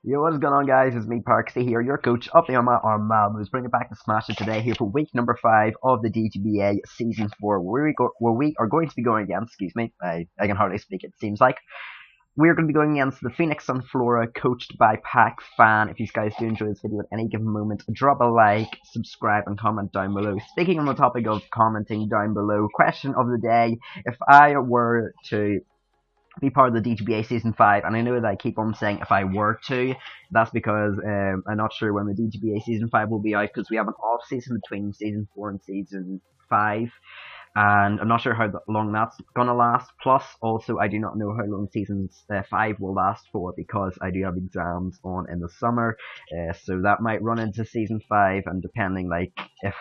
Yo, what's going on, guys? It's me, Parksy here, your coach up the Armaldos, bringing back the Smash It today here for week number 5 of the DGBA Season 4, where we are going to be going against, excuse me, I can hardly speak, it seems like. We're going to be going against the Phoenix Sunflora, coached by Packfan. If you guys do enjoy this video at any given moment, drop a like, subscribe, and comment down below. Speaking on the topic of commenting down below, question of the day: if I were to be part of the DGBA Season 5, and I know that I keep on saying if I were to, that's because I'm not sure when the DGBA Season 5 will be out, because we have an off-season between Season 4 and Season 5, and I'm not sure how long that's gonna last. Plus, also, I do not know how long Season 5 will last for, because I do have exams on in the summer, so that might run into Season 5, and depending, if,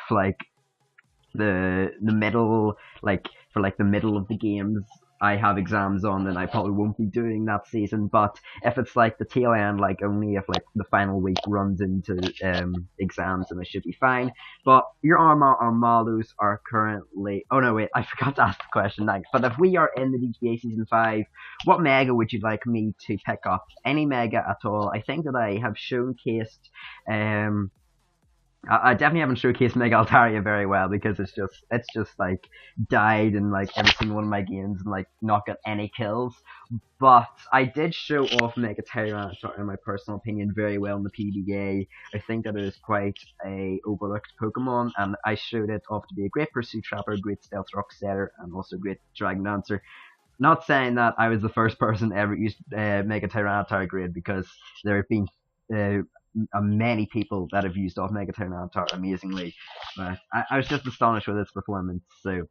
the middle, for, the middle of the games, I have exams on, then I probably won't be doing that season. But if it's the tail end, only if the final week runs into exams, then I should be fine. But your Armaldos are currently, oh no, wait, I forgot to ask the question next. But if we are in the DGBA Season 5, what mega would you like me to pick up? Any mega at all? I think that I have showcased I definitely haven't showcased Mega Altaria very well, because it's just died in every single one of my games and not got any kills. But I did show off Mega Tyranitar, in my personal opinion, very well in the PDA. I think that it is quite a overlooked Pokemon, and I showed it off to be a great Pursuit Trapper, a great Stealth Rock Setter, and also a great Dragon Dancer. Not saying that I was the first person to ever use Mega Tyranitar grid, because there have been many people that have used off Mega Tyranitar amazingly, but I was just astonished with its performance. So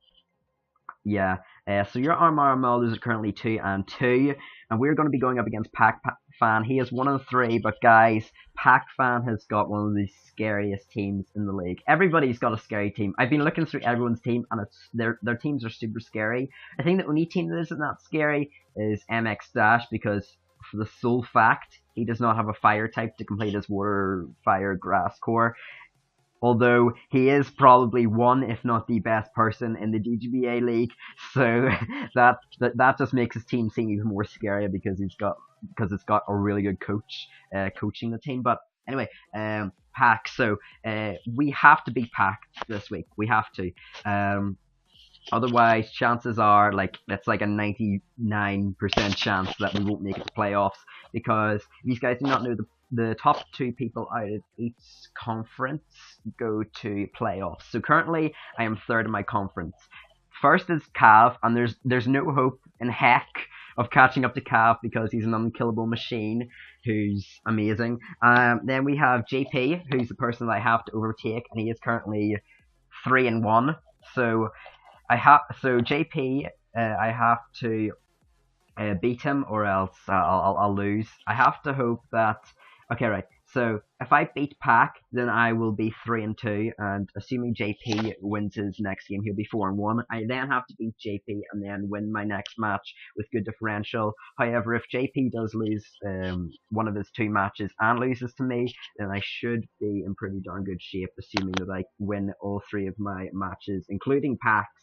yeah, so your Armaldos are currently 2-2, and we're going to be going up against Packfan. He is 1-3, but guys, Packfan has got one of the scariest teams in the league. Everybody's got a scary team. I've been looking through everyone's team, and their teams are super scary. I think the only team that isn't that scary is MX Dash, because for the sole fact he does not have a fire type to complete his water, fire, grass core. Although he is probably one, if not the best person in the DGBA league, so that just makes his team seem even more scary, because it's got a really good coach coaching the team. But anyway, Pack. So we have to beat Pack this week. We have to. Otherwise, chances are it's a 99% chance that we won't make it to playoffs, because if you guys do not know, the top 2 people out of each conference go to playoffs. So currently, I am 3rd in my conference. First is Cav, and there's no hope in heck of catching up to Cav, because he's an unkillable machine who's amazing. Then we have JP, who's the person that I have to overtake, and he is currently 3-1. So JP, I have to beat him, or else I'll lose. I have to hope that. Okay, right. So if I beat Pack, then I will be 3-2, and assuming JP wins his next game, he'll be 4-1. I then have to beat JP and then win my next match with good differential. However, if JP does lose one of his 2 matches and loses to me, then I should be in pretty darn good shape, assuming that I win all 3 of my matches, including Pack's.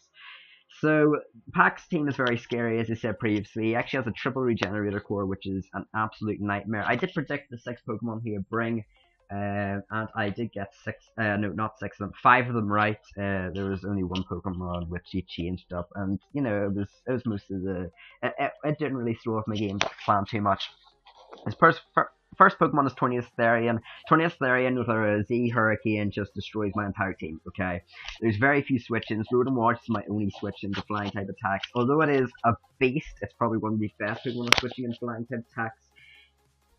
So, Pack's team is very scary, as I said previously. He actually has a triple regenerator core, which is an absolute nightmare. I did predict the 6 Pokemon he would bring, and I did get 5 of them right. There was only 1 Pokemon which he changed up, and it was most of it didn't really throw off my game plan too much. His first Pokemon is 20th Therian. 20th Therian with a Z Hurricane just destroys my entire team, okay? There's very few switch-ins. Rotom Watch is my only switch-in to flying type attacks. Although it is a beast, it's probably one of the best Pokemon switching in flying type attacks.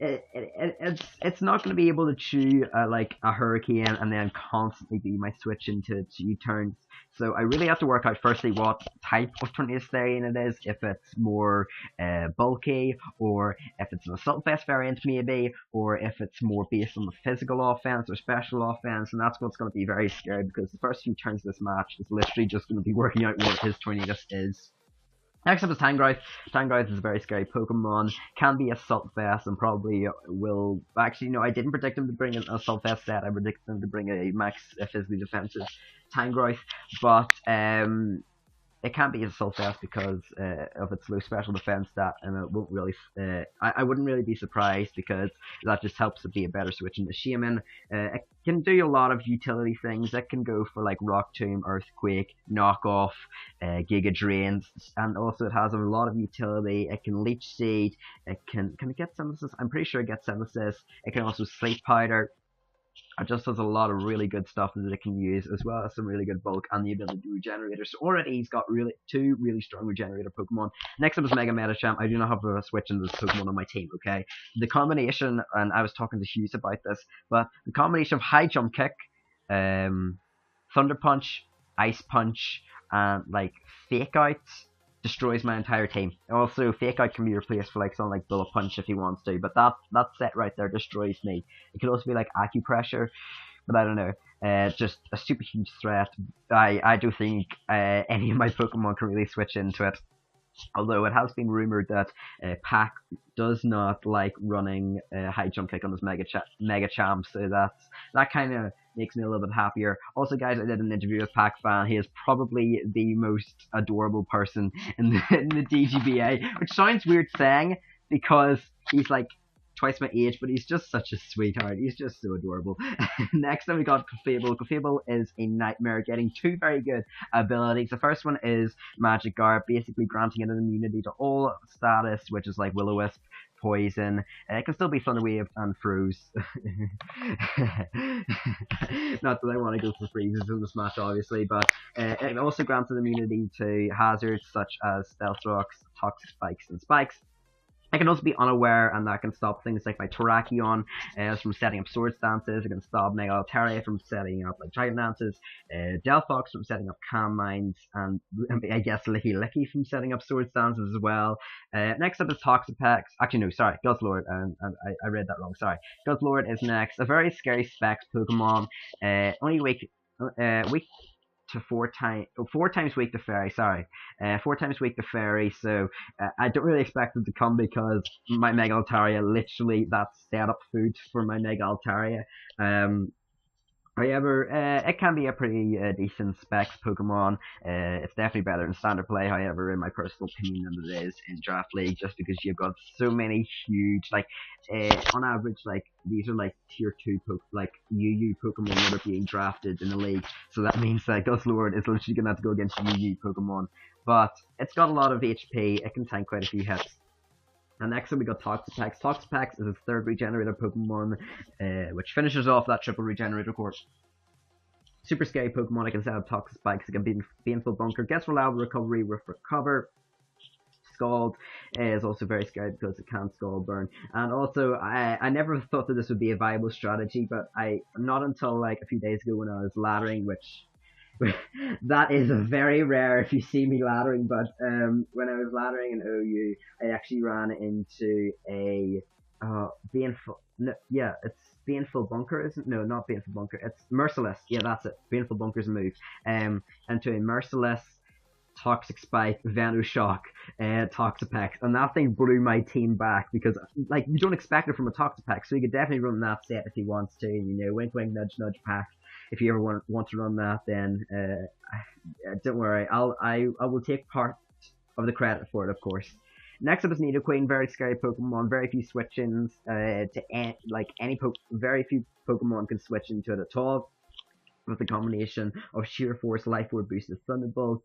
It's not going to be able to chew a Hurricane and then constantly be my switch into U-turns. So I really have to work out firstly what type of 20th Therian it is, if it's more bulky, or if it's an Assault Vest variant maybe, or if it's more based on the physical offense or special offense, and that's what's going to be very scary, because the first few turns of this match is literally just going to be working out what his 20th is. Next up is Tangrowth. Tangrowth is a very scary Pokemon, can be Assault Vest, and probably will. Actually, no, I didn't predict him to bring an Assault Vest set. I predicted him to bring a max physically defensive Tangrowth, but it can't be a assault vest because of its low special defense stat, and it won't really. I wouldn't really be surprised because that just helps it be a better switch into Shaman. It can do a lot of utility things. It can go for like Rock Tomb, Earthquake, Knock Off, Giga Drains, and also it has a lot of utility. It can Leech Seed. Can it get Synthesis? I'm pretty sure it gets Synthesis. It can also Sleep Powder. It just has a lot of really good stuff that it can use, as well as some really good bulk and the ability to regenerate. So already he's got two really strong regenerator Pokemon. Next up is Mega Medicham. I do not have a switch into this Pokemon on my team, okay? The combination, and I was talking to Hughes about this, but the combination of High Jump Kick, Thunder Punch, Ice Punch, and like Fake Out destroys my entire team. Also, Fake Out can be replaced for like something like Bullet Punch if he wants to, but that set right there destroys me. It could also be like Acupressure, but I don't know. Just a super huge threat. I do think any of my Pokemon can really switch into it. Although it has been rumored that Pack does not like running High Jump Kick on his Mega Champ, so that kind of makes me a little bit happier. Also, guys, I did an interview with Packfan. He is probably the most adorable person in the DGBA, which sounds weird saying because he's like twice my age, but he's just such a sweetheart. He's just so adorable. Next up we got Clefable. Clefable is a nightmare, getting two very good abilities. The first one is Magic Guard, basically granting it an immunity to all status, which is like Will-O-Wisp, Poison. It can still be Thunder Wave and Froze. Not that I want to go for freezes in this match, obviously, but it also grants an immunity to hazards such as Stealth Rocks, Toxic Spikes, and Spikes. I can also be unaware, and that can stop things like my Terrakion from setting up Sword Stances. It can stop Mega Altaria from setting up like Dragon Dances, Delphox from setting up Calm Minds, and I guess Licky Licky from setting up Sword Stances as well. Next up is Toxapex. Actually, no, sorry, Guzzlord. I read that wrong. Sorry. Guzzlord is next. A very scary Specs Pokemon. Only weak to four times weak to Fairy, sorry. 4 times weak to Fairy, so I don't really expect it to come because my Mega Altaria, literally, that's set up food for my Mega Altaria. However, it can be a pretty decent Specs Pokemon. It's definitely better in Standard Play, however, in my personal opinion, than it is in Draft League, just because you've got so many huge, like, on average, like, these are like tier 2 like UU Pokemon that are being drafted in the league, so that means that Guzzlord is literally going to have to go against UU Pokemon, but it's got a lot of HP, it can tank quite a few hits. And next up we got Toxapex. Toxapex is a third regenerator Pokemon, which finishes off that triple regenerator course. Super scary Pokemon. It can set up Toxic Spikes. It can be Painful Bunker. Gets reliable recovery with Recover. Scald is also very scary because it can Scald Burn. And also, I never thought that this would be a viable strategy, but not until like a few days ago when I was laddering, which that is very rare if you see me laddering, but when I was laddering in OU, I actually ran into a it's Baneful Bunker, isn't? No, not Baneful Bunker. It's Merciless. Yeah, that's it. Baneful Bunker's a move. Into a Merciless, Toxic Spike, Venoshock, Toxapex, and that thing blew my team back because, like, you don't expect it from a Toxapex, so you could definitely run that set if he wants to. You know, wink, wink, nudge, nudge, Pack. If you ever want to run that, then don't worry. I will take part of the credit for it, of course. Next up is Nidoqueen, very scary Pokemon, very few switch-ins very few Pokemon can switch into it at all. With the combination of Sheer Force, Life Orb boosted Thunderbolt,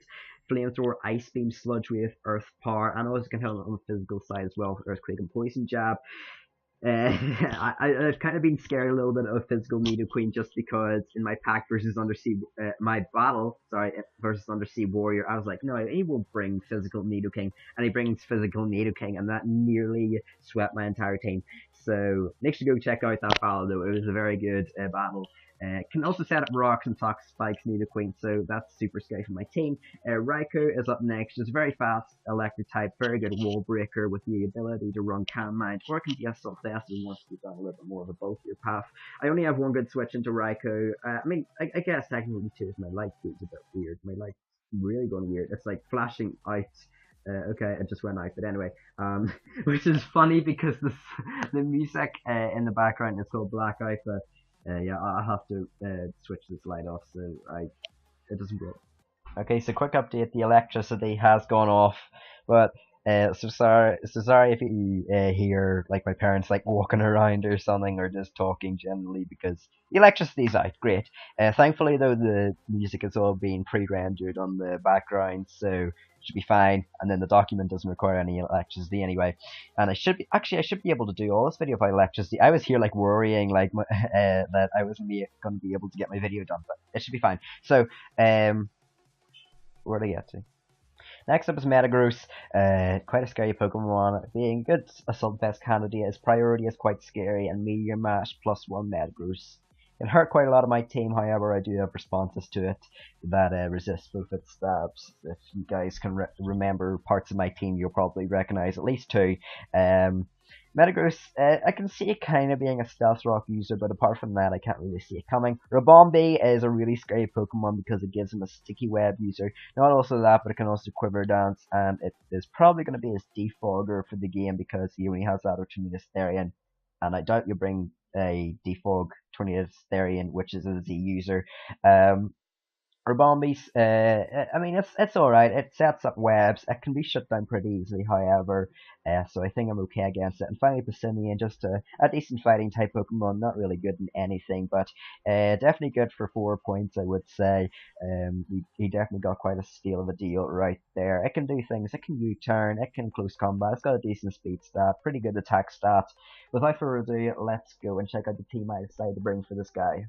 Flamethrower, Ice Beam, Sludge Wave, Earth Power, and also can help on the physical side as well, Earthquake and Poison Jab. I've kind of been scared a little bit of physical Nidoqueen just because in my pack versus Undersea, versus Undersea Warrior, I was like, no, he won't bring physical Nidoking, and he brings physical Nidoking, and that nearly swept my entire team. So make sure to go check out that battle though, it was a very good battle. Can also set up Rocks and Toxic Spikes, Nidoqueen, so that's super scary for my team. Raikou is up next, just very fast electric type, very good wall breaker with the ability to run Calm Mind, or it can be a Assault Vest and wants to go down a little bit more of a bulkier path. I only have one good switch into Raikou. I guess technically too, my light speed's a bit weird. My light's really going weird. It's like flashing out. Okay, it just went out, but anyway, which is funny because the music in the background is called Blackout, but yeah, I'll have to switch this light off so it doesn't go. Okay, so quick update: the electricity has gone off, but so sorry if you hear like my parents like walking around or something, or just talking generally because the electricity's out. Great. Thankfully though, the music is all being pre-rendered on the background, so it should be fine. And then the document doesn't require any electricity anyway. And I should be able to do all this video without electricity. I was here like worrying like that I wasn't going to be able to get my video done, but it should be fine. So where do I get to? Next up is Metagross, quite a scary Pokemon. Being good Assault Vest candidate, his priority is quite scary, and Meteor Mash +1 Metagross. It hurt quite a lot of my team, however, I do have responses to it that resist both its stabs. If you guys can remember parts of my team, you'll probably recognize at least two. Metagross, I can see it kind of being a Stealth Rock user, but apart from that, I can't really see it coming. Ribombee is a really scary Pokemon because it gives him a Sticky Web user. Not also that, but it can also Quiver Dance, and it is probably going to be his defogger for the game because he only has that or Tornadus Therian, and I doubt you bring a defog Tornadus Therian, which is a Z user. Ribombee's, I mean, it's alright. It sets up webs. It can be shut down pretty easily, however, so I think I'm okay against it. And finally, Passimian, just a decent fighting type Pokemon, not really good in anything, but definitely good for 4 points, I would say. He definitely got quite a steal of a deal right there. It can do things. It can U-turn. It can close combat. It's got a decent speed stat, pretty good attack stat. Without further ado, let's go and check out the team I decided to bring for this guy.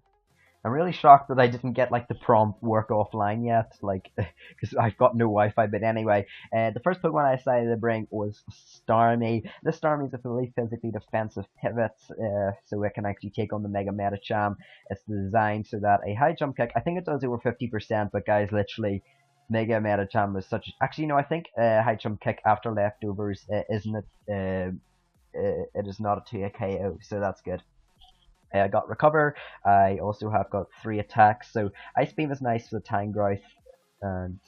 I'm really shocked that I didn't get like the prompt work offline yet, like because I've got no Wi-Fi. But anyway, the first Pokemon I decided to bring was Starmie. This Starmie is a fully physically defensive pivot, so it can actually take on the Mega Medicham. It's designed so that a high jump kick. I think it does over 50%, but guys, literally. Mega Medicham was such. Actually, no, I think high jump kick after leftovers isn't it? It is not a 2 KO, so that's good. I got Recover. I also have got 3 attacks. So Ice Beam is nice for the Tangrowth, and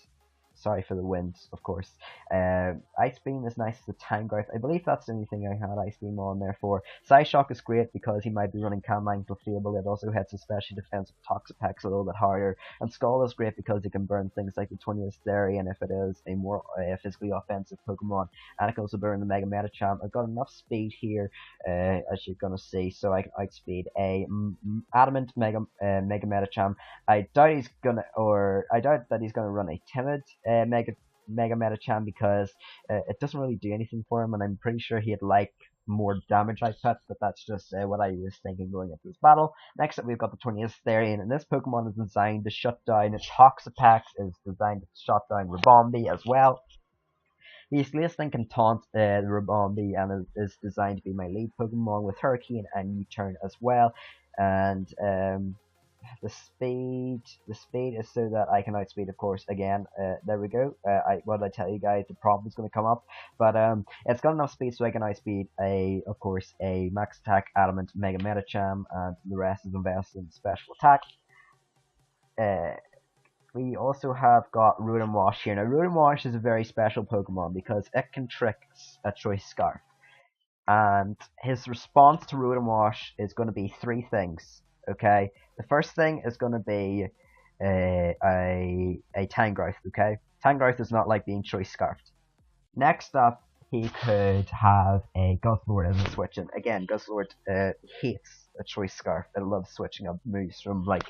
sorry for the winds, of course. Ice Beam is nice for the Tangrowth. I believe that's the only thing I had Ice Beam on there for. Psyshock is great because he might be running Calmine Clefable. It also hits especially defensive Toxapex a little bit harder. And Skull is great because it can burn things like the Tornadus Therian if it is a more physically offensive Pokemon. And it can also burn the Mega Medicham. I've got enough speed here, as you're gonna see, so I can outspeed a Adamant Mega Medicham. I doubt that he's gonna run a timid Mega Medicham because it doesn't really do anything for him, and I'm pretty sure he'd like more damage output, but that's just what I was thinking going into this battle. Next up, we've got the Tornadus Therian, and this Pokemon is designed to shut down Toxapex, is designed to shut down Ribombee as well. The Slaceling can taunt the Ribombee and is designed to be my lead Pokemon with Hurricane and U-turn as well. And the speed is so that I can outspeed, of course. Again, there we go. What did I tell you guys? The problem is going to come up, but it's got enough speed so I can outspeed of course, a max attack Adamant Mega Medicham, and the rest is invested in special attack. We also have got Root and Wash here. Now, Root and Wash is a very special Pokemon because it can trick a Choice Scarf. And his response to Root and Wash is going to be 3 things, okay? The first thing is going to be a Tangrowth, okay? Tangrowth does not like being Choice Scarfed. Next up, he could have a Guzzlord as a switch in. Again, Guzzlord hates a Choice Scarf. It loves switching up moves from like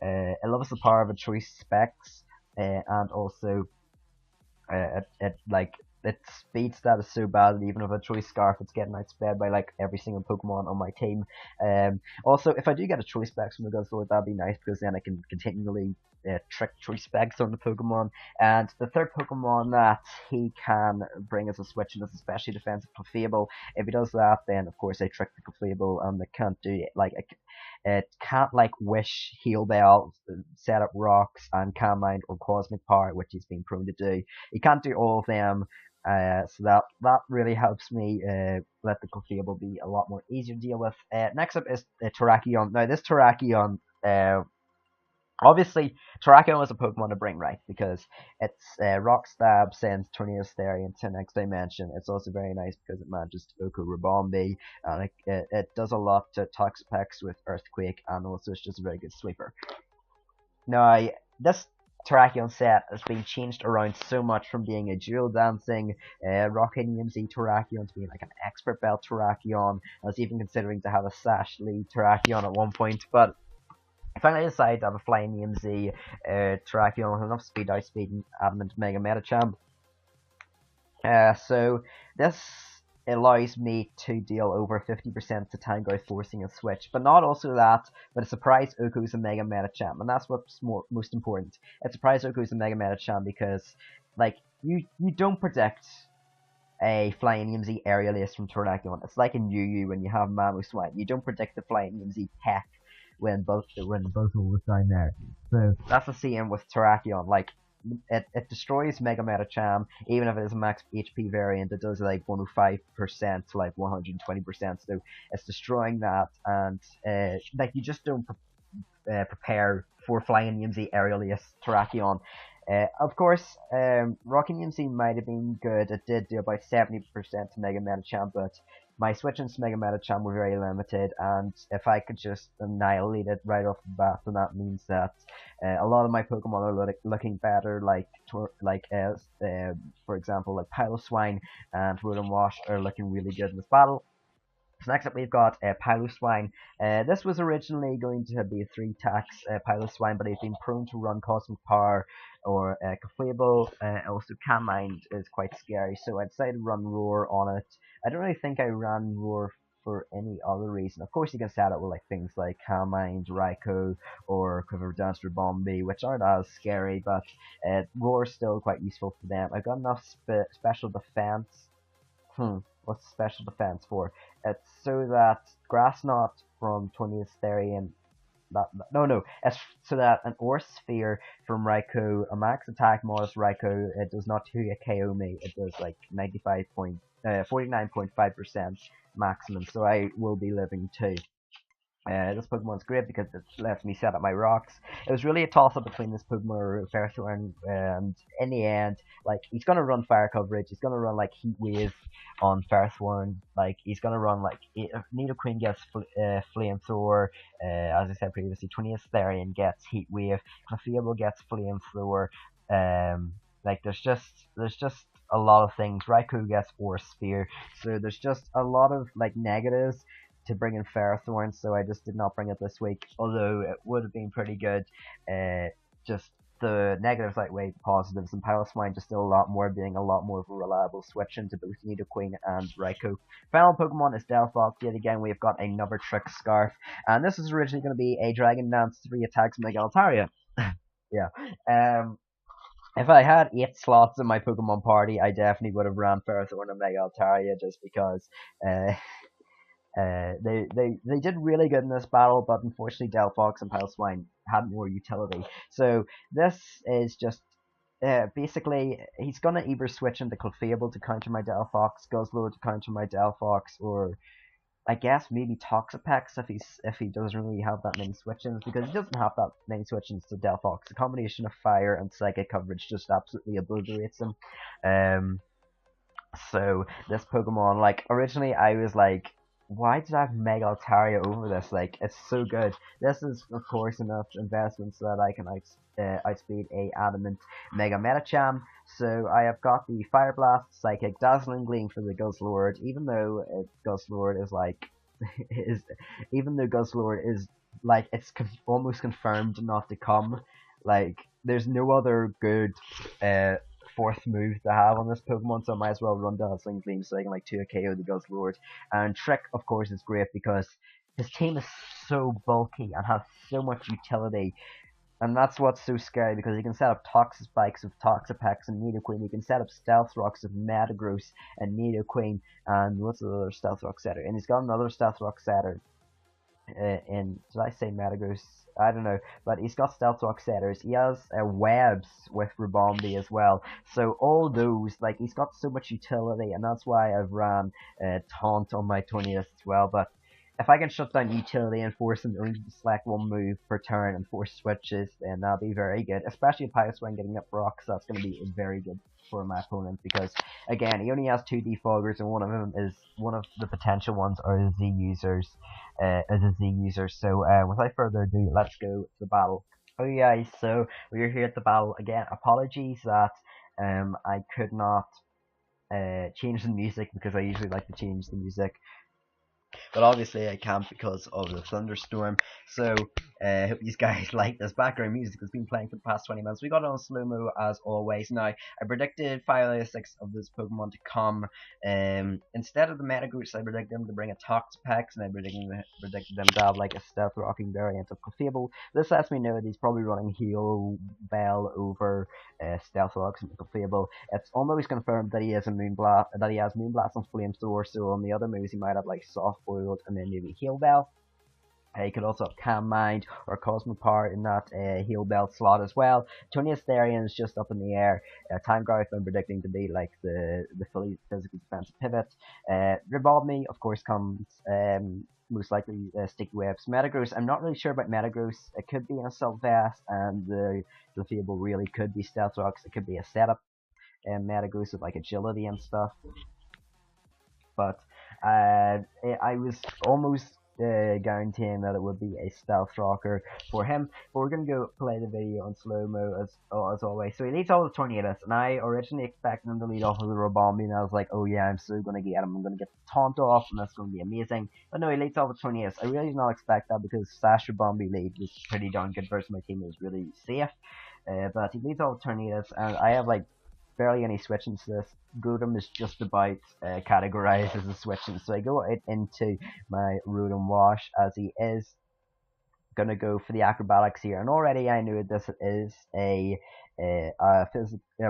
it loves the power of a Choice Specs, and also its speed stat is so bad that even with a Choice Scarf, it's getting outsped by like every single Pokemon on my team. Also, if I do get a Choice Specs from the Guzzlord, that'd be nice because then I can continually trick Choice Specs on the Pokemon. And the third Pokemon that he can bring as a switch in is especially defensive Clefable. If he does that, then of course I trick the Clefable, and it can't do it can't like Wish, Heal Bell, set up Rocks, and Calm Mind or Cosmic Power, which he's been prone to do. He can't do all of them. So that really helps me let the Clefable be a lot more easier to deal with. Next up is Terrakion. Now this Terrakion, obviously Terrakion was a Pokemon to bring right because its Rock Stab sends Tornadus Therian to the next dimension. It's also very nice because it manages to Oko Ribombee, and it does a lot to Toxapex with Earthquake, and also it's just a very good sweeper. Now this Terrakion set has been changed around so much from being a dual dancing Rocket EMZ Terrakion to being like an expert belt Terrakion. I was even considering to have a Sash lead Terrakion at one point, but I finally decided to have a flying EMZ Terrakion with enough speed, outspeed, and adamant Mega Metachamp. So this allows me to deal over 50% to Tango forcing a switch, but not also that, but a surprise Oku's a Mega Metachamp, and that's what's most important. A surprise Oku's a Mega Metachamp because, like, you don't predict a flying EMZ aerial ace from Terrakion. It's like in UU when you have Mamoswine. You don't predict the flying EMZ tech when both was down there. So that's the same with Terrakion. Like, it destroys Mega Metacham, even if it is a max HP variant. It does like 105% to like 120%, so it's destroying that, and like you just don't prepare for flying EMZ aerial ace Terrakion. Of course, Rocking EMC might have been good. It did do about 70% to Mega Metacham, but my switches to Mega Metacham were very limited, and if I could just annihilate it right off the bat, then that means that a lot of my Pokemon are looking better, like for example, like Piloswine and Rotom Wash are looking really good in this battle. So next up we've got Piloswine. This was originally going to be a 3-tax Piloswine, but he's been prone to run Cosmic Power or Cafable. Also Canmind is quite scary, so I decided to run Roar on it. I don't really think I ran Roar for any other reason. Of course you can set it with like things like Canmind, Raikou, or Quiver Dance Bombi, which aren't as scary, but Roar is still quite useful for them. I've got enough special defense. What's special defense for? It's so that Grass Knot from 20th Therian. It's so that an Aura Sphere from Raikou, a max attack modus Raikou, it does not 2 KO me. It does like 49.5% maximum. So I will be living 2. This Pokemon's great because it lets me set up my rocks. It was really a toss-up between this Pokemon and Ferrothorn, and in the end, like, he's gonna run fire coverage, he's gonna run like Heat Wave on Ferrothorn, like, he's gonna run like Nidoqueen gets Flamethrower, as I said previously, 20th Therian gets Heat Wave, Clefable gets Flamethrower, like there's just a lot of things. Raikou gets Aura Sphere, so there's just a lot of like negatives to bring in Ferrothorn, so I just did not bring it this week, although it would have been pretty good. Just the negatives outweigh the positives, and Piloswine just did a lot more, being a lot more of a reliable switch into both Nidoqueen and Raikou. Final Pokemon is Delphox. Yet again, we've got another Trick Scarf, and this is originally going to be a Dragon Dance 3 attacks Mega Altaria. Yeah. If I had 8 slots in my Pokemon party, I definitely would have ran Ferrothorn and Mega Altaria, just because they did really good in this battle, but unfortunately Delphox and Piloswine had more utility. So this is just basically he's gonna either switch into Clefable to counter my Delphox, Guzzlord to counter my Delphox, or I guess maybe Toxapex if he doesn't really have that many switch-ins, because he doesn't have that many switch-ins to Delphox. The combination of fire and psychic coverage just absolutely obliterates him. So this Pokemon, like, originally I was like, why did I have Mega Altaria over this? Like, it's so good. This is, of course, enough investment so that I can outspeed a adamant Mega Metacham. So I have got the Fire Blast, Psychic, Dazzling Gleam for the Guzzlord, even though Guzzlord is like, even though Guzzlord is like, it's almost confirmed not to come. Like, there's no other good fourth move to have on this Pokemon, so I might as well run Dazzling Gleam so I can like 2 KO the Guzzlord. And Trick, of course, is great because his team is so bulky and has so much utility, and that's what's so scary, because you can set up Toxic Spikes of Toxapex and Nidoqueen, you can set up Stealth Rocks of Metagross and Nidoqueen, and what's the other Stealth Rock setter? And he's got another Stealth Rock setter in, did I say Metagross? I don't know, but he's got Stealth Rock setters. He has webs with Ribombi as well. So all those, like, he's got so much utility, and that's why I've ran Taunt on my 20th as well. But if I can shut down utility and force him to only select one move per turn and force switches, then that'll be very good. Especially if Piloswine getting up rocks, that's going to be very good for my opponent, because again, he only has 2 defoggers, and one of the potential ones are Z users. So without further ado, let's go to the battle. Oh yeah, so we're here at the battle again. Apologies that I could not change the music because I usually like to change the music, but obviously I can't because of the thunderstorm. So I hope you guys like this background music that's been playing for the past 20 minutes. We got it on slow mo as always. Now I predicted 5 out of 6 of this Pokemon to come. Instead of the Metagross, I predicted them to bring a Toxapex, and I predicted them to have like a Stealth Rocking variant of Clefable. This lets me know that he's probably running Heal Bell over Stealth Rocks and Clefable. It's almost confirmed that he has a Moonblast, that he has Moonblast and Flamethrower. So on the other moves, he might have like Soft Boiled and then maybe Heal Bell. He could also have Calm Mind or Cosmic Power in that Heal Bell slot as well. Tony Asterion is just up in the air. Time Growth I'm predicting to be like the fully physical defensive pivot. Revolve Me, of course, comes most likely Sticky Webs. Metagross, I'm not really sure about Metagross. It could be an Assault Vest, and the Clefable really could be Stealth Rocks. It could be a setup Metagross with like agility and stuff. But I was almost guaranteeing that it would be a stealth rocker for him. But we're gonna go play the video on slow mo as always. So he leads all the Tornadus, and I originally expected him to lead off with a Robombi, and I was like, oh yeah, I'm so gonna get him. I'm gonna get the taunt off, and that's gonna be amazing. But no, he leads all the Tornadus. I really did not expect that because Sash Robombi lead was pretty darn good versus my team. It was really safe. But he leads all the Tornadus, and I have like barely any switching to this. Rotom is just about categorized as a switching, so I go out into my Rotom Wash as he is gonna go for the acrobatics here, and already I knew this is a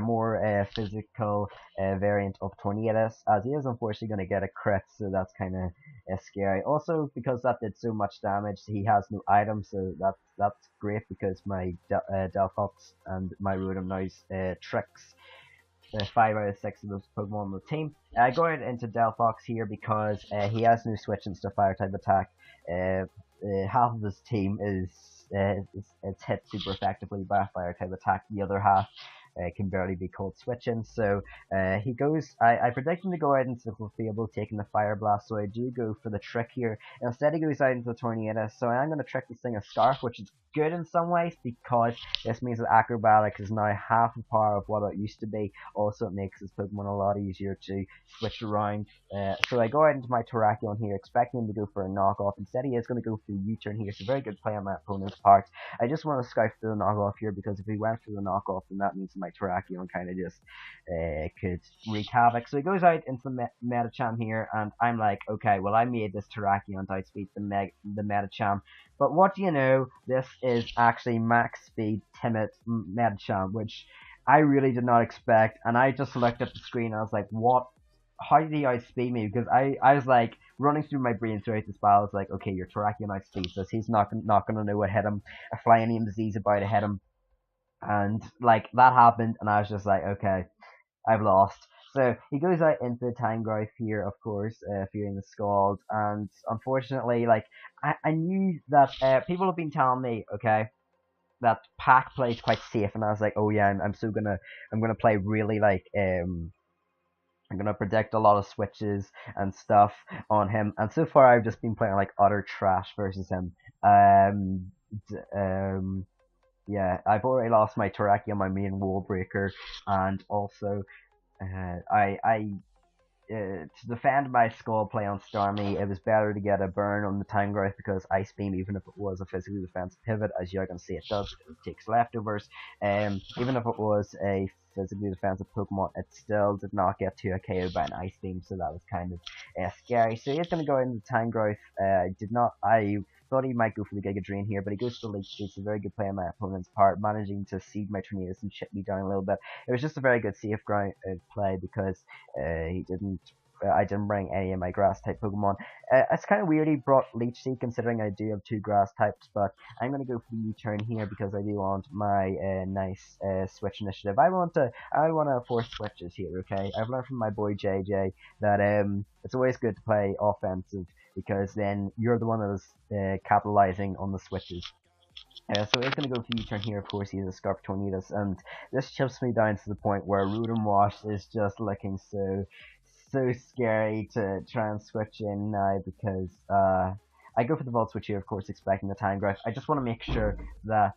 more physical variant of Tornadus, as he is unfortunately going to get a crit, so that's kind of scary. Also, because that did so much damage, he has no item, so that's great because my Delphox and my Rotom now tricks 5 out of 6 of those Pokemon on the team. I go out into Delphox here because he has no switch into fire type attack. Half of his team it's hit super effectively by a fire type attack. The other half can barely be called switching. So he goes. I predict him to go out into the Clefable, taking the Fire Blast. So I do go for the trick here. Instead, he goes out into the Tornado. So I'm going to trick this thing a Scarf, which is good in some ways because this means that Acrobatics is now half the power of what it used to be. Also, it makes this Pokemon a lot easier to switch around. So I go out into my Terrakion here, expecting him to go for a knockoff. Instead, he is going to go for the U-turn here. So very good play on my opponent's part. I just want to scout for the knockoff here because if he went for the knockoff, then that means my Terrakion kind of just could wreak havoc. So he goes out into the Metacham here, and I'm like, okay, well I made this Terrakion to outspeed the Metacham. But what do you know? This is actually max speed timid Metacham, which I really did not expect. And I just looked at the screen and I was like, what? How did he outspeed me? Because I was like running through my brain throughout this battle. I was like, okay, your Terrakion outspeeds this. He's not gonna know what hit him. A Flying Disease about to hit him. And like that happened, and I was just like, okay, I've lost. So he goes out into the Tangrowth here, of course, fearing the Scald, and unfortunately, like I knew that people have been telling me, okay, that Pack plays quite safe, and I was like, oh yeah, I'm gonna play really like I'm gonna predict a lot of switches and stuff on him, and so far I've just been playing like utter trash versus him. D- um, yeah, I've already lost my Terrakion, my main wall breaker, and also I to defend my Skull play on Starmie, it was better to get a burn on the Time Growth because Ice Beam, even if it was a physically defensive pivot, as you're going to see it does, it takes leftovers. Even if it was a physically defensive Pokemon, it still did not get to a KO by an Ice Beam, so that was kind of scary. So he's going to go into Time Growth. I thought he might go for the Giga Drain here, but he goes for the Leech Seed. It's a very good play on my opponent's part, managing to seed my Tornadus and chip me down a little bit. It was just a very good safe ground play because I didn't bring any of my grass type Pokemon. It's kind of weird he brought Leech Seed considering I do have 2 grass types, but I'm going to go for the U-turn here because I do want my nice switch initiative. I want to force switches here, okay? I've learned from my boy JJ that it's always good to play offensive because then you're the one that is capitalizing on the switches. So he's going to go for the U-turn here. Of course, he has a Scarf Tornadus, and this chips me down to the point where Rotom Wash is just looking so scary to try and switch in now because I go for the Volt Switch here, of course, expecting the Time Growth. I just want to make sure that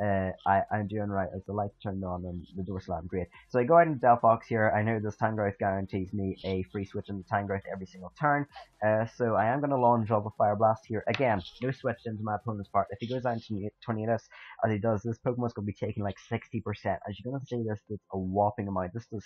I'm doing right as the light turned on and the door slammed. Great. So I go out into Delphox here. I know this Tangrowth guarantees me a free switch in the Tangrowth every single turn. So I am going to launch off a Fire Blast here. Again, no switch into my opponent's part. If he goes out into 20th, as he does, this Pokemon's going to be taking like 60%. As you're going to see, this is a whopping amount. This does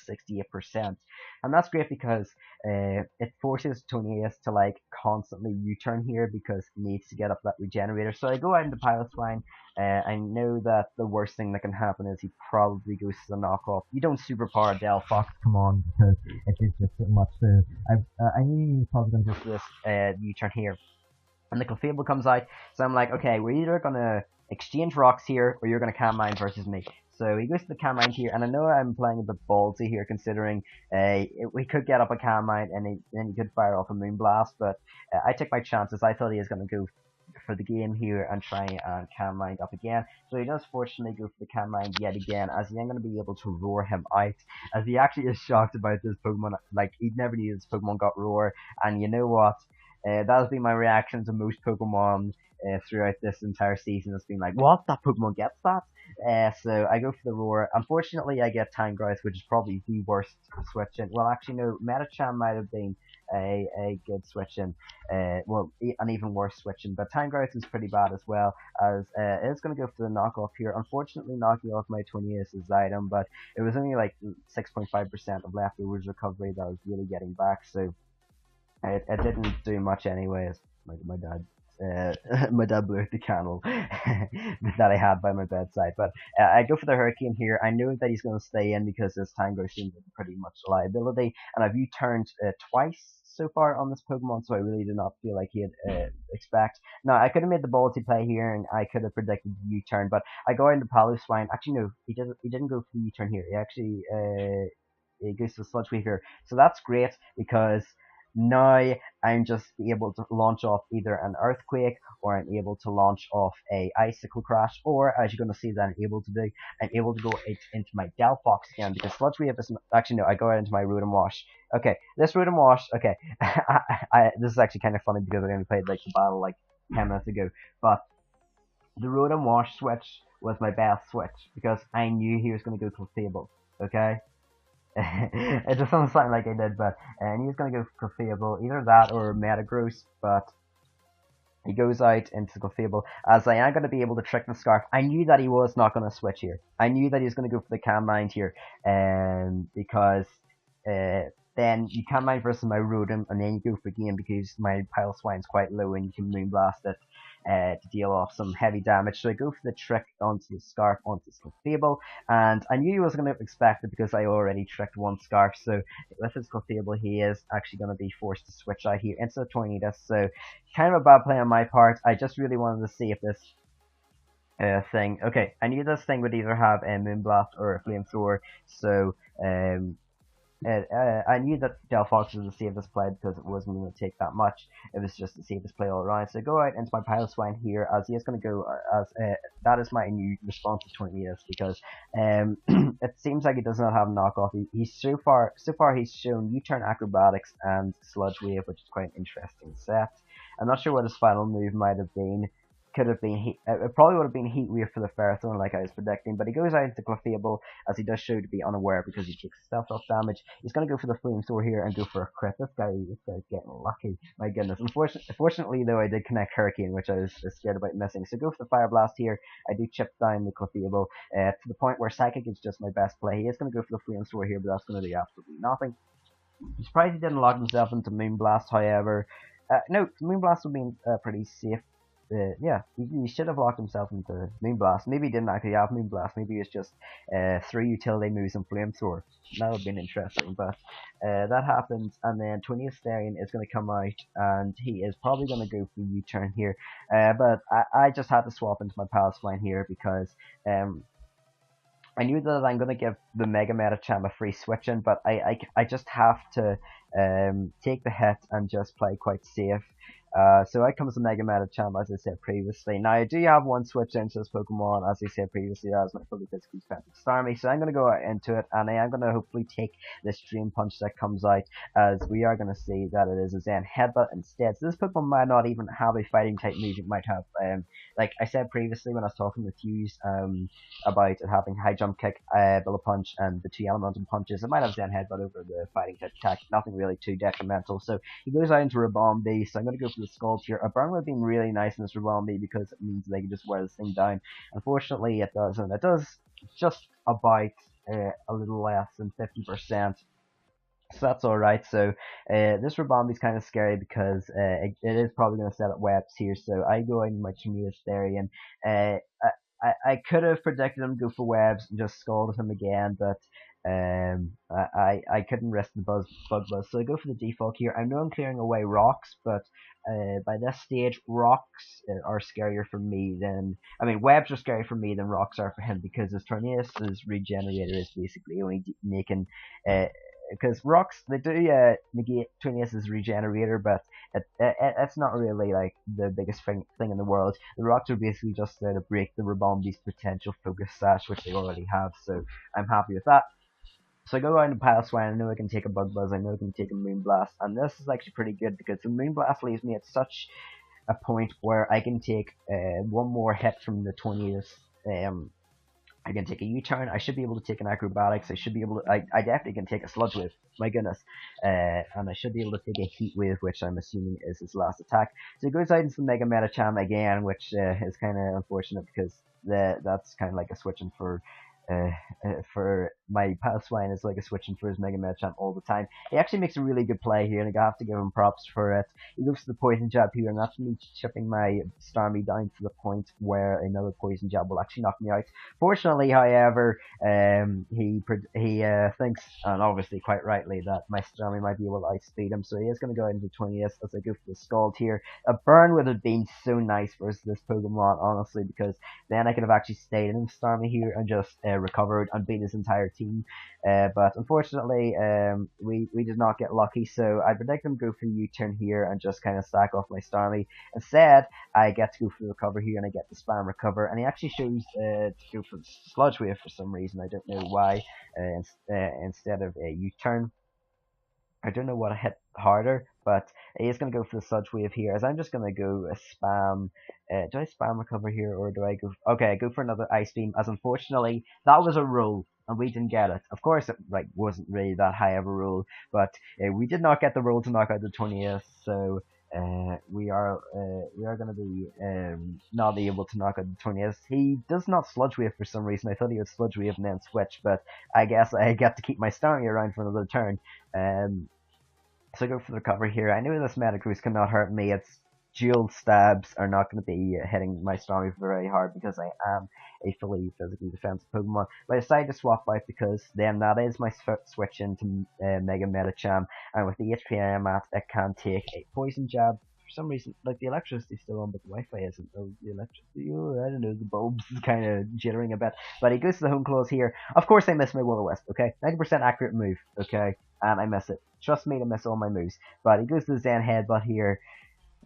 68%. And that's great because it forces Tonius to like constantly U-turn here because he needs to get up that regenerator. So I go out into Pilot Swine. I know that the worst thing that can happen is he probably goes to the knockoff. You don't superpower Delphox, come on, because it is just so much. So I knew he was probably going to go for this U-turn here. And the Clefable comes out, so I'm like, okay, we're either going to exchange rocks here, or you're going to Calm Mind versus me. So he goes to the Calm Mind here, and I know I'm playing a bit ballsy here, considering we could get up a Calm Mind, and then he could fire off a Moonblast, but I took my chances. I thought he was going to go for the game here and try and Calm Mind up again. So he does fortunately go for the Calm Mind yet again, as he ain't going to be able to roar him out, as he actually is shocked about this Pokemon. Like, he never knew this Pokemon got roar, and you know what? That'll be my reaction to most Pokemon throughout this entire season. It's been like, what? That Pokemon gets that? So I go for the roar. Unfortunately, I get Tangrowth, which is probably the worst switch in. Well, actually, no, Metachan might have been a good switch in. Well, an even worse switch in. But Tangrowth is pretty bad as well, as it's going to go for the knockoff here. Unfortunately, knocking off my 20th item, but it was only like 6.5% of leftovers recovery that I was really getting back. So it didn't do much anyways. My dad my dad blew out the candle that I had by my bedside. But I go for the Hurricane here. I know that he's going to stay in because this Tango seems pretty much a liability, and I've U-turned twice so far on this Pokemon, so I really did not feel like he'd expect. Now, I could have made the ballsy play here, and I could have predicted the U-turn, but I go into Swine. Actually, no, he didn't go for the U-turn here. He actually he goes to Sludge Wave here. So that's great because now I'm just able to launch off either an Earthquake, or I'm able to launch off a Icicle Crash, or as you're going to see that I'm able to do, I'm able to go into my Delphox again, because Sludge Wave is, actually no, I go out into my Rotom Wash. Okay, this Rotom Wash, okay, this is actually kind of funny because I only played like the battle like 10 minutes ago, but the Rotom Wash switch was my best switch, because I knew he was going to go Clefable, okay? It just doesn't sound like I did, but and he's gonna go for Clefable, either that or Metagross, but he goes out into Clefable, as I am gonna be able to trick the Scarf. I knew that he was not gonna switch here. I knew that he was gonna go for the Calm Mind here, because then you Calm Mind versus my Rotom, and then you go for game because my Pile Swine's quite low and you can Moonblast it to deal off some heavy damage. So I go for the trick onto the Scarf, onto Clefable, and I knew he was going to expect it because I already tricked one Scarf. So with his Clefable, he is actually going to be forced to switch out here into the Tornadus. So kind of a bad play on my part. I just really wanted to see if this thing. Okay, I knew this thing would either have a Moonblast or a Flamethrower. So I knew that Delphox was the safest play because it wasn't going to take that much. It was just the safest play all around. So I go out into my Pile Swine here, as he is going to go as that is my new response to 20 years, because it seems like he does not have knockoff. He's so far he's shown U-turn, Acrobatics, and Sludge Wave, which is quite an interesting set. I'm not sure what his final move might have been. Could have been it probably would have been Heat Wave for the Ferrothorn, like I was predicting, but he goes out into Clefable, as he does show to be unaware because he takes stealth damage. He's going to go for the Flamethrower here and go for a crit. This guy's getting lucky. My goodness. Unfortunately, though, I did connect Hurricane, which I was scared about missing. So go for the Fire Blast here. I do chip down the Clefable to the point where Psychic is just my best play. He is going to go for the Flamethrower here, but that's going to do absolutely nothing. I'm surprised he didn't lock himself into Moonblast, however. No, Moonblast would be pretty safe. Yeah, he should have locked himself into Moonblast. Maybe he didn't actually have Moonblast. Maybe it's just 3 utility moves and Flamethrower. That would have been interesting, but that happens, and then 20th Therian is going to come out, and he is probably going to go for U-turn here. But I just had to swap into my Palace Line here because I knew that I'm going to give the Mega Metacham a free switch in, but I just have to take the hit and just play quite safe, So out comes the Mega Medicham, as I said previously. Now, I do have one switch into this Pokemon, as I said previously, as my fully physically expensive Starmie. So I'm going to go out into it, and I am going to hopefully take this Dream Punch that comes out, as we are going to see that it is a Zen Headbutt instead. So this Pokemon might not even have a fighting type move. It might have, like I said previously when I was talking with you, about it having High Jump Kick, Bullet Punch, and the 2 Elemental Punches. It might have Zen Headbutt over the fighting type attack. Nothing really too detrimental. So he goes out into Ribombee, so I'm going to go for the Scald here. A burn would have been really nice in this Ribombee because it means they can just wear this thing down. Unfortunately, it doesn't. It does just about a little less than 50%. So that's alright. So this Ribombee is kind of scary because it is probably going to set up webs here. So I go in my Tremendous Theory, and I could have predicted him to go for webs and just scalded him again, but I couldn't risk the bug buzz, so I go for the default here. I know I'm clearing away rocks, but by this stage, rocks are scarier for me than, I mean, webs are scary for me than rocks are for him, because his Tornadus' regenerator is basically only making because rocks, they do negate Tornadus' regenerator, but it's not really like the biggest thing in the world. The rocks are basically just there to break the Ribombee's potential focus sash, which they already have, so I'm happy with that. So I go around and Piloswine. I know I can take a Bug Buzz, I know I can take a Moonblast, and this is actually pretty good because the Moonblast leaves me at such a point where I can take one more hit from the Tornadus. I can take a U-turn. I should be able to take an Acrobatics. I should be able to. I definitely can take a Sludge Wave. My goodness. And I should be able to take a Heat Wave, which I'm assuming is his last attack. So he goes out into the Mega Medicham again, which is kind of unfortunate because that's kind of like a switching for my Piloswine is like a switching for his Mega Medicham all the time. He actually makes a really good play here, and I have to give him props for it. He goes to the Poison Jab here, and that's me chipping my Starmie down to the point where another Poison Jab will actually knock me out. Fortunately, however, he thinks, and obviously quite rightly, that my Starmie might be able to outspeed him, so he is going to go into 20th as I go for the Scald here. A burn would have been so nice versus this Pokemon, honestly, because then I could have actually stayed in Starmie here and just recovered and beat his entire team. But unfortunately, we did not get lucky, so I predict him to go for the U-turn here and just kind of sack off my Starmie. Instead, I get to go for the recover here, and I get the spam recover, and he actually chose to go for the Sludge Wave for some reason. I don't know why, instead of a U-turn. I don't know what I hit harder, but he is going to go for the Sludge Wave here, as I'm just going to go spam. Do I spam recover here, or do I go? Okay, I go for another Ice Beam, as unfortunately that was a roll, and we didn't get it. Of course, it wasn't really that high of a roll, but we did not get the roll to knock out the 20th, so we are going to be not able to knock out the 20th. He does not Sludge Wave for some reason. I thought he would Sludge Wave and then switch, but I guess I get to keep my Starmie around for another turn. So I go for the recover here. I knew this Metagross cannot hurt me. Its dual stabs are not going to be hitting my Starmie very hard because I am a fully physically defensive Pokemon. But I decided to swap out because then that is my switch into Mega Medicham, and with the HP I am at, it can take a Poison Jab. For some reason, like, the electricity's still on, but the Wi-Fi isn't. Oh, the electricity, I don't know, the bulbs is kind of jittering a bit. But he goes to the Home Claws here. Of course I miss my Will-O-Wisp, okay? 90% accurate move, okay? And I miss it. Trust me to miss all my moves. But he goes to the Zen Headbutt here.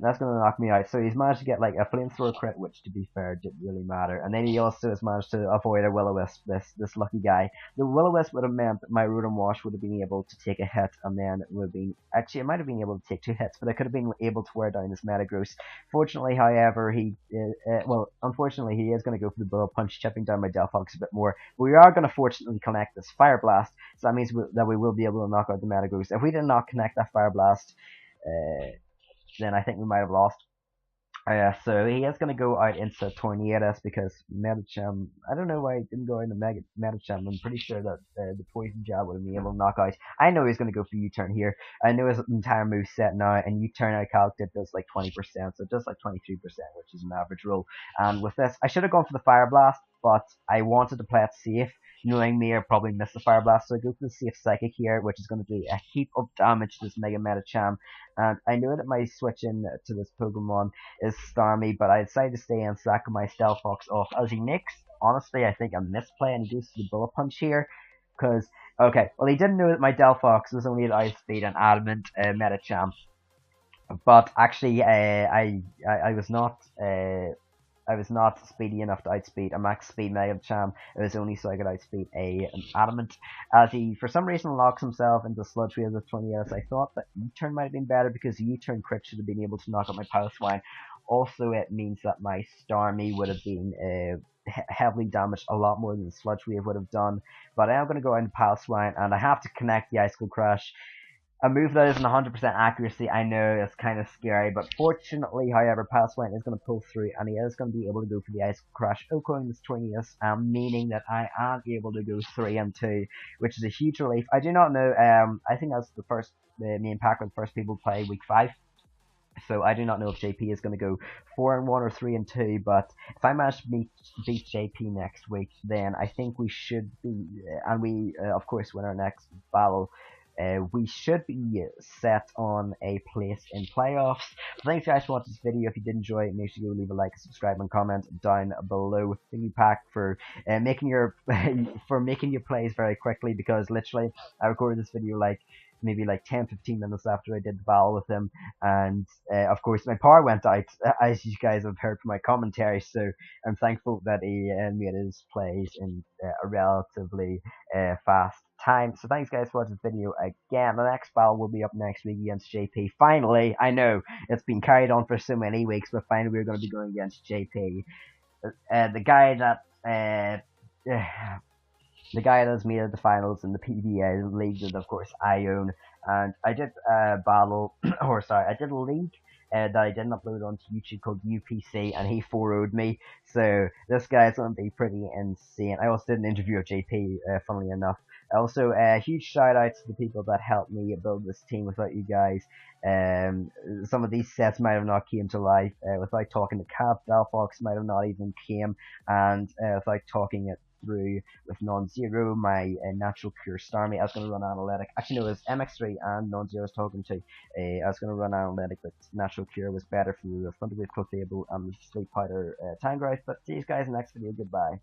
That's going to knock me out. So he's managed to get like a Flamethrower crit, which to be fair didn't really matter. And then he also has managed to avoid a Will-O-Wisp, this lucky guy. The Will-O-Wisp would have meant that my Rotom Wash would have been able to take a hit, and then it would have been, actually it might have been able to take 2 hits, but I could have been able to wear down this Metagross. Fortunately, however, unfortunately he is going to go for the Bullet Punch, chipping down my Delphox a bit more. But we are going to fortunately connect this Fire Blast, so that means that we will be able to knock out the Metagross. If we did not connect that Fire Blast, then I think we might have lost. So he is going to go out into Tornadus because Medicham, I don't know why he didn't go into Medicham. I'm pretty sure that the Poison Jab would have been able to knock out. I know he's going to go for U-turn here. I know his entire move set now, and U-turn I calculated does like 20%, so it does like 23%, which is an average roll. And with this, I should have gone for the Fire Blast, but I wanted to play it safe. Knowing me, I'd probably miss the Fire Blast, so I go for the safe Psychic here, which is going to do a heap of damage to this Mega Medicham. And I know that my switch in to this Pokemon is Starmie, but I decided to stay and sack my Stealth-Fox off as he makes, honestly, I think a misplay, and he goes to the Bullet Punch here. Because, okay, well, he didn't know that my Delphox was only at Ice Speed and Adamant Medicham. But actually, I was not. I was not speedy enough to outspeed a max speed Megacham. It was only so I could outspeed an Adamant. As he, for some reason, locks himself into Sludge Wheel with 20s. I thought that U-turn might have been better because U-turn crit should have been able to knock out my Palswine. Also, it means that my Starmie would have been heavily damaged, a lot more than the Sludge Wave would have done. But I am going to go into Palswine, and I have to connect the Icicle Crush. A move that isn't 100% accuracy, I know it's kind of scary, but fortunately, however, Passwine is going to pull through, and he is going to be able to go for the Ice Crash, Okoing this 20th, meaning that I am able to go 3 and 2, which is a huge relief. I do not know, I think that's the first, me and Pack were the first people to play week 5, so I do not know if JP is going to go 4 and 1 or 3 and 2, but if I manage to beat JP next week, then I think we should be, and we, of course, win our next battle. We should be set on a place in playoffs. Thanks guys for watching this video. If you did enjoy it, make sure you leave a like, subscribe, and comment down below. Thank you, Pack, for making your for making your plays very quickly, because literally I recorded this video like maybe like 10-15 minutes after I did the battle with him, and of course my power went out, as you guys have heard from my commentary, so I'm thankful that he made his plays in a relatively fast time. So thanks guys for watching this video again. The next battle will be up next week against JP. Finally, I know it's been carried on for so many weeks, but finally we're going to be going against JP, the guy that the guy that's made it the finals in the PBA league that of course I own. And I did battle, or sorry, I did a league that I didn't upload onto YouTube called UPC, and he 4-0'd me. So this guy's going to be pretty insane. I also did an interview with JP, funnily enough. Also, huge shout out to the people that helped me build this team. Without you guys, some of these sets might have not came to life. Without talking to Cap, Dalfox might have not even came, and without talking it through with non-zero, my natural cure Starmie, I was going to run analytic. Actually, no, it was MX3 and non-zero I was talking to. I was going to run analytic, but natural cure was better for the Thunderwave Clotable and the Sleep Powder Tangrowth. But see you guys in the next video. Goodbye.